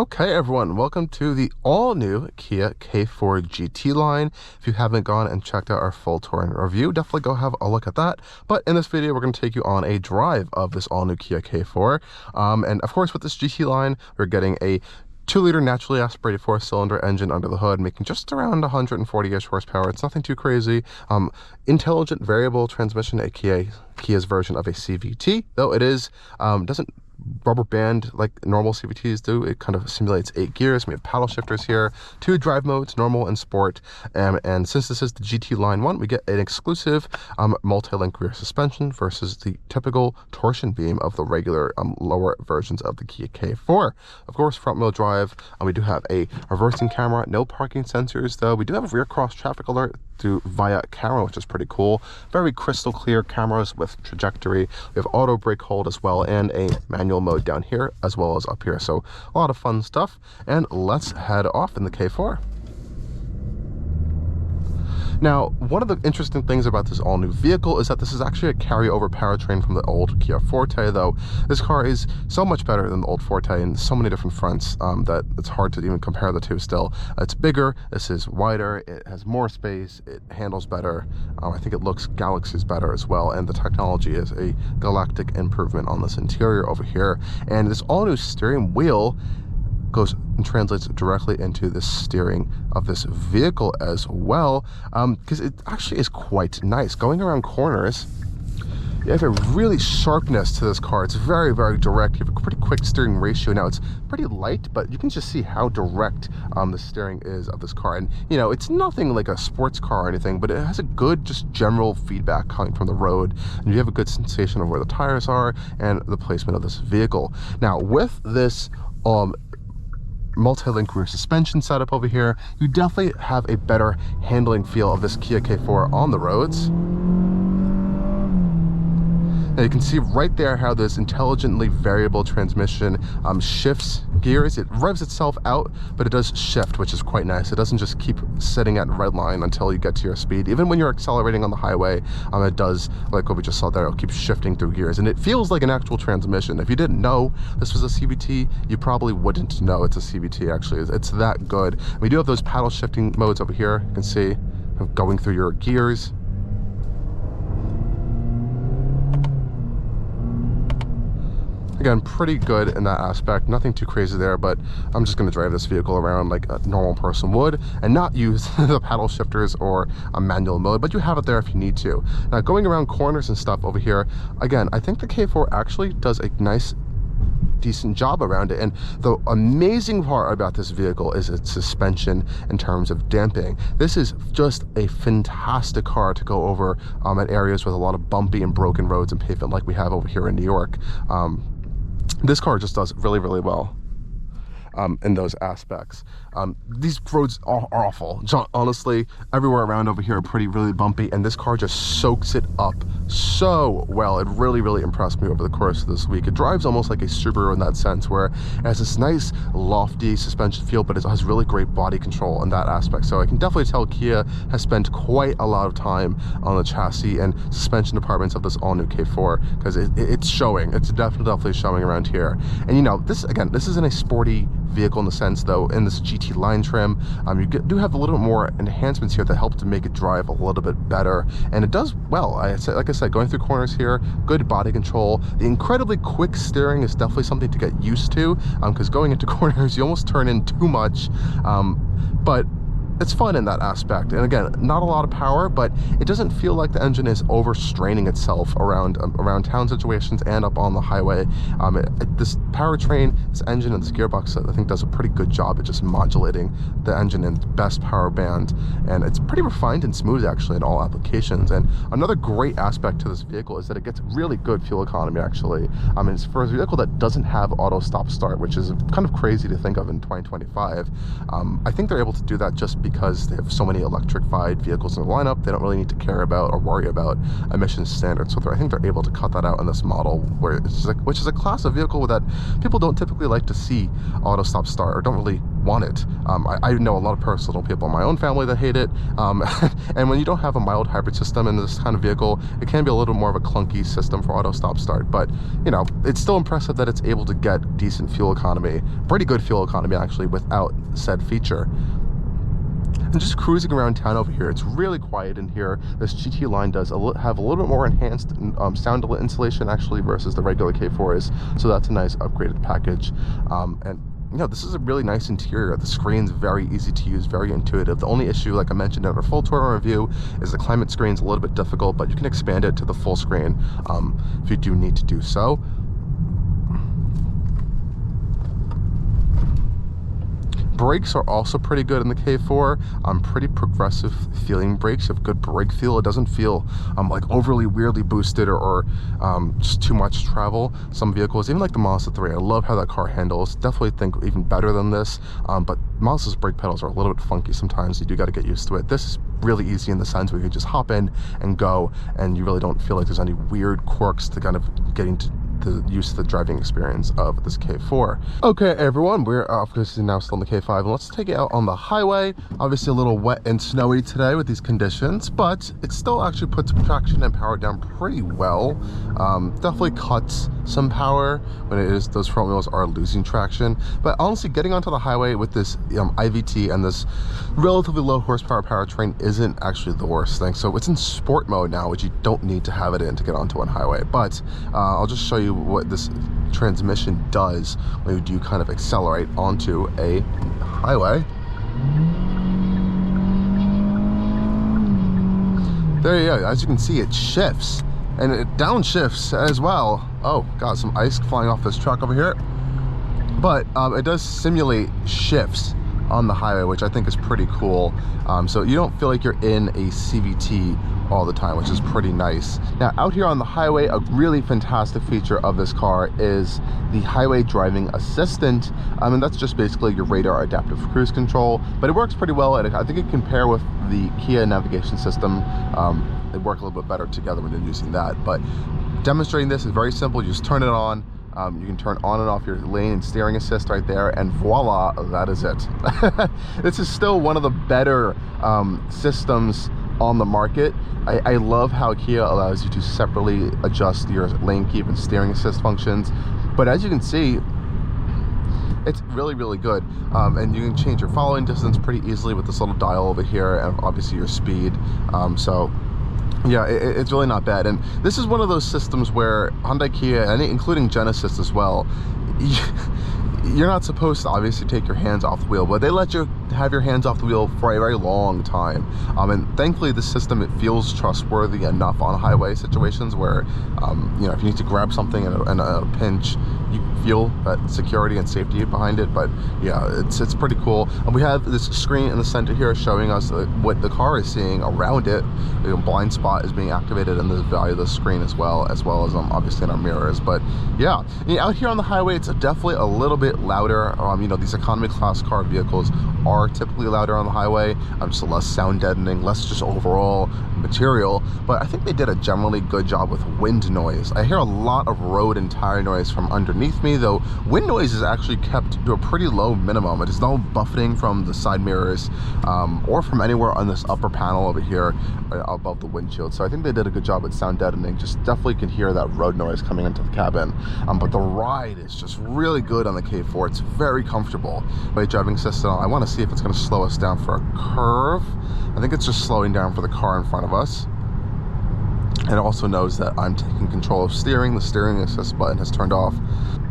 Okay everyone, welcome to the all-new Kia K4 GT line. If you haven't gone and checked out our full touring review, definitely go have a look at that. But in this video, we're going to take you on a drive of this all-new Kia K4. And of course, with this GT line, we're getting a 2-liter naturally aspirated 4-cylinder engine under the hood, making just around 140-ish horsepower. It's nothing too crazy. Intelligent variable transmission, aka Kia's version of a CVT, though it is doesn't rubber band like normal CVTs do. It kind of simulates 8 gears. We have paddle shifters here, 2 drive modes, normal and sport. And since this is the GT Line 1, we get an exclusive multi-link rear suspension versus the typical torsion beam of the regular lower versions of the Kia K4. Of course, front wheel drive. We do have a reversing camera, no parking sensors though. We do have a rear cross traffic alert via camera, which is pretty cool. Very crystal clear cameras with trajectory. We have auto brake hold as well, and a manual mode down here as well as up here. So a lot of fun stuff, and let's head off in the K4. Now, one of the interesting things about this all-new vehicle is that this is actually a carryover powertrain from the old Kia Forte, though this car is so much better than the old Forte in so many different fronts that it's hard to even compare the two still. It's bigger, this is wider, it has more space, it handles better. I think it looks galaxies better as well, and the technology is a galactic improvement on this interior over here. And this all-new steering wheel goes and translates directly into the steering of this vehicle as well, because it actually is quite nice. Going around corners, you have a really sharpness to this car. It's very, very direct. You have a pretty quick steering ratio. Now, it's pretty light, but you can just see how direct the steering is of this car. And, you know, it's nothing like a sports car or anything, but it has a good, just general feedback coming from the road. And you have a good sensation of where the tires are and the placement of this vehicle. Now, with this multi-link rear suspension setup over here, you definitely have a better handling feel of this Kia K4 on the roads. Now you can see right there how this intelligently variable transmission shifts gears. It revs itself out, but it does shift, which is quite nice. It doesn't just keep sitting at red line until you get to your speed. Even when you're accelerating on the highway, it does, like what we just saw there, it'll keep shifting through gears. And it feels like an actual transmission. If you didn't know this was a CVT, you probably wouldn't know it's a CVT actually. It's that good. We do have those paddle shifting modes over here. You can see going through your gears. Again, pretty good in that aspect, nothing too crazy there, but I'm just going to drive this vehicle around like a normal person would and not use the paddle shifters or a manual mode, but you have it there if you need to. Now, going around corners and stuff over here, again, I think the K4 actually does a nice, decent job around it. And the amazing part about this vehicle is its suspension in terms of damping. This is just a fantastic car to go over at areas with a lot of bumpy and broken roads and pavement like we have over here in New York. This car just does really, really well in those aspects. These roads are awful. Honestly, everywhere around over here are really bumpy, and this car just soaks it up so well. It really, really impressed me over the course of this week. It drives almost like a Subaru in that sense, where it has this nice lofty suspension feel, but it has really great body control in that aspect. So I can definitely tell Kia has spent quite a lot of time on the chassis and suspension departments of this all-new K4, because it's showing. It's definitely showing around here. And you know, this isn't a sporty vehicle in the sense, though, in this GT line trim, you do have a little bit more enhancements here that help to make it drive a little bit better, and it does well. Like I said, going through corners here, good body control. The incredibly quick steering is definitely something to get used to, because going into corners, you almost turn in too much, but it's fun in that aspect. And again, not a lot of power, but it doesn't feel like the engine is overstraining itself around town situations and up on the highway. This powertrain, this engine, and this gearbox, I think, does a pretty good job at just modulating the engine in its best power band, and it's pretty refined and smooth actually in all applications. And another great aspect to this vehicle is that it gets really good fuel economy actually. It's for a vehicle that doesn't have auto stop start, which is kind of crazy to think of in 2025. I think they're able to do that just because because they have so many electrified vehicles in the lineup, they don't really need to care about or worry about emission standards. So I think they're able to cut that out in this model, where it's like, which is a class of vehicle that people don't typically like to see auto stop start, or don't really want it. I know a lot of personal people in my own family that hate it, and when you don't have a mild hybrid system in this kind of vehicle, it can be a little more of a clunky system for auto stop start. But you know, it's still impressive that it's able to get decent fuel economy, pretty good fuel economy actually, without said feature. And just cruising around town over here, it's really quiet in here. This GT line does have a little bit more enhanced sound insulation actually versus the regular K4s, so that's a nice upgraded package. And you know, this is a really nice interior. The screen's very easy to use, very intuitive. The only issue, like I mentioned in our full tour review, is the climate screen's a little bit difficult, but you can expand it to the full screen if you do need to do so. Brakes are also pretty good in the K4. Pretty progressive feeling brakes. You have good brake feel. It doesn't feel like overly weirdly boosted or just too much travel. Some vehicles, even like the Mazda 3, I love how that car handles. Definitely think even better than this, but Mazda's brake pedals are a little bit funky sometimes. You do got to get used to it. This is really easy in the sense where you can just hop in and go, and you really don't feel like there's any weird quirks to kind of getting to the use of the driving experience of this K4. Okay, everyone, we're obviously now still in the K5, and let's take it out on the highway. Obviously a little wet and snowy today with these conditions, but it still actually puts traction and power down pretty well. Definitely cuts some power when it is those front wheels are losing traction, but honestly getting onto the highway with this IVT and this relatively low horsepower powertrain isn't actually the worst thing. So it's in sport mode now, which you don't need to have it in to get onto one highway, but I'll just show you what this transmission does when you do kind of accelerate onto a highway. There you go. As you can see, it shifts, and it downshifts as well. Oh god, some ice flying off this truck over here. But it does simulate shifts on the highway, which I think is pretty cool. So you don't feel like you're in a CVT all the time, which is pretty nice. Now out here on the highway, a really fantastic feature of this car is the highway driving assistant, and that's just basically your radar adaptive cruise control, but it works pretty well, and I think it can pair with the Kia navigation system. They work a little bit better together when you're using that. But demonstrating this is very simple. You just turn it on. You can turn on and off your lane and steering assist right there, and voila, that is it. This is still one of the better systems on the market. I love how Kia allows you to separately adjust your lane keep and steering assist functions, but as you can see, it's really, really good. And you can change your following distance pretty easily with this little dial over here, and obviously your speed. So yeah, it's really not bad. And this is one of those systems where Hyundai, Kia, and including Genesis as well, you're not supposed to obviously take your hands off the wheel, but they let you have your hands off the wheel for a very long time. And thankfully the system, it feels trustworthy enough on highway situations where, you know, if you need to grab something in a pinch, you feel that security and safety behind it. But yeah, it's pretty cool. And we have this screen in the center here showing us what the car is seeing around it. The blind spot is being activated in the value of the screen as well as obviously in our mirrors. But yeah, out here on the highway, it's definitely a little bit louder. You know, these economy class car vehicles are typically louder on the highway, just less sound deadening, less just overall material. But I think they did a generally good job with wind noise. I hear a lot of road and tire noise from underneath me, though wind noise is actually kept to a pretty low minimum. It is no buffeting from the side mirrors or from anywhere on this upper panel over here above the windshield. So I think they did a good job with sound deadening. Just definitely can hear that road noise coming into the cabin. But the ride is just really good on the K4. It's very comfortable. By driving system, I want to see if it's going to slow us down for a curve. I think it's just slowing down for the car in front of us. And it also knows that I'm taking control of steering. The steering assist button has turned off.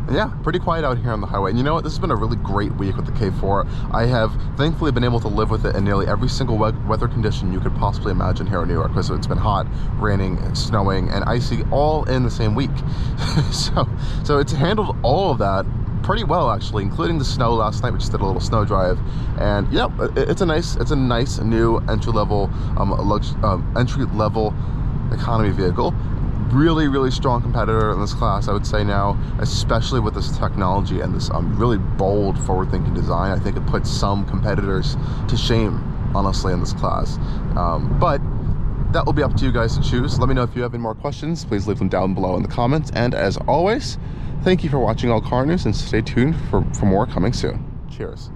And yeah, pretty quiet out here on the highway. And you know what? This has been a really great week with the K4. I have thankfully been able to live with it in nearly every single weather condition you could possibly imagine here in New York, because it's been hot, raining, snowing, and icy all in the same week. so it's handled all of that pretty well, actually, including the snow last night. We just did a little snow drive, and yeah, it's a nice new entry-level economy vehicle. Really strong competitor in this class, I would say now, especially with this technology and this really bold, forward-thinking design. I think it puts some competitors to shame. honestly, in this class. But that will be up to you guys to choose. Let me know if you have any more questions. Please leave them down below in the comments. And as always, thank you for watching Allcarnews, and stay tuned for more coming soon. Cheers.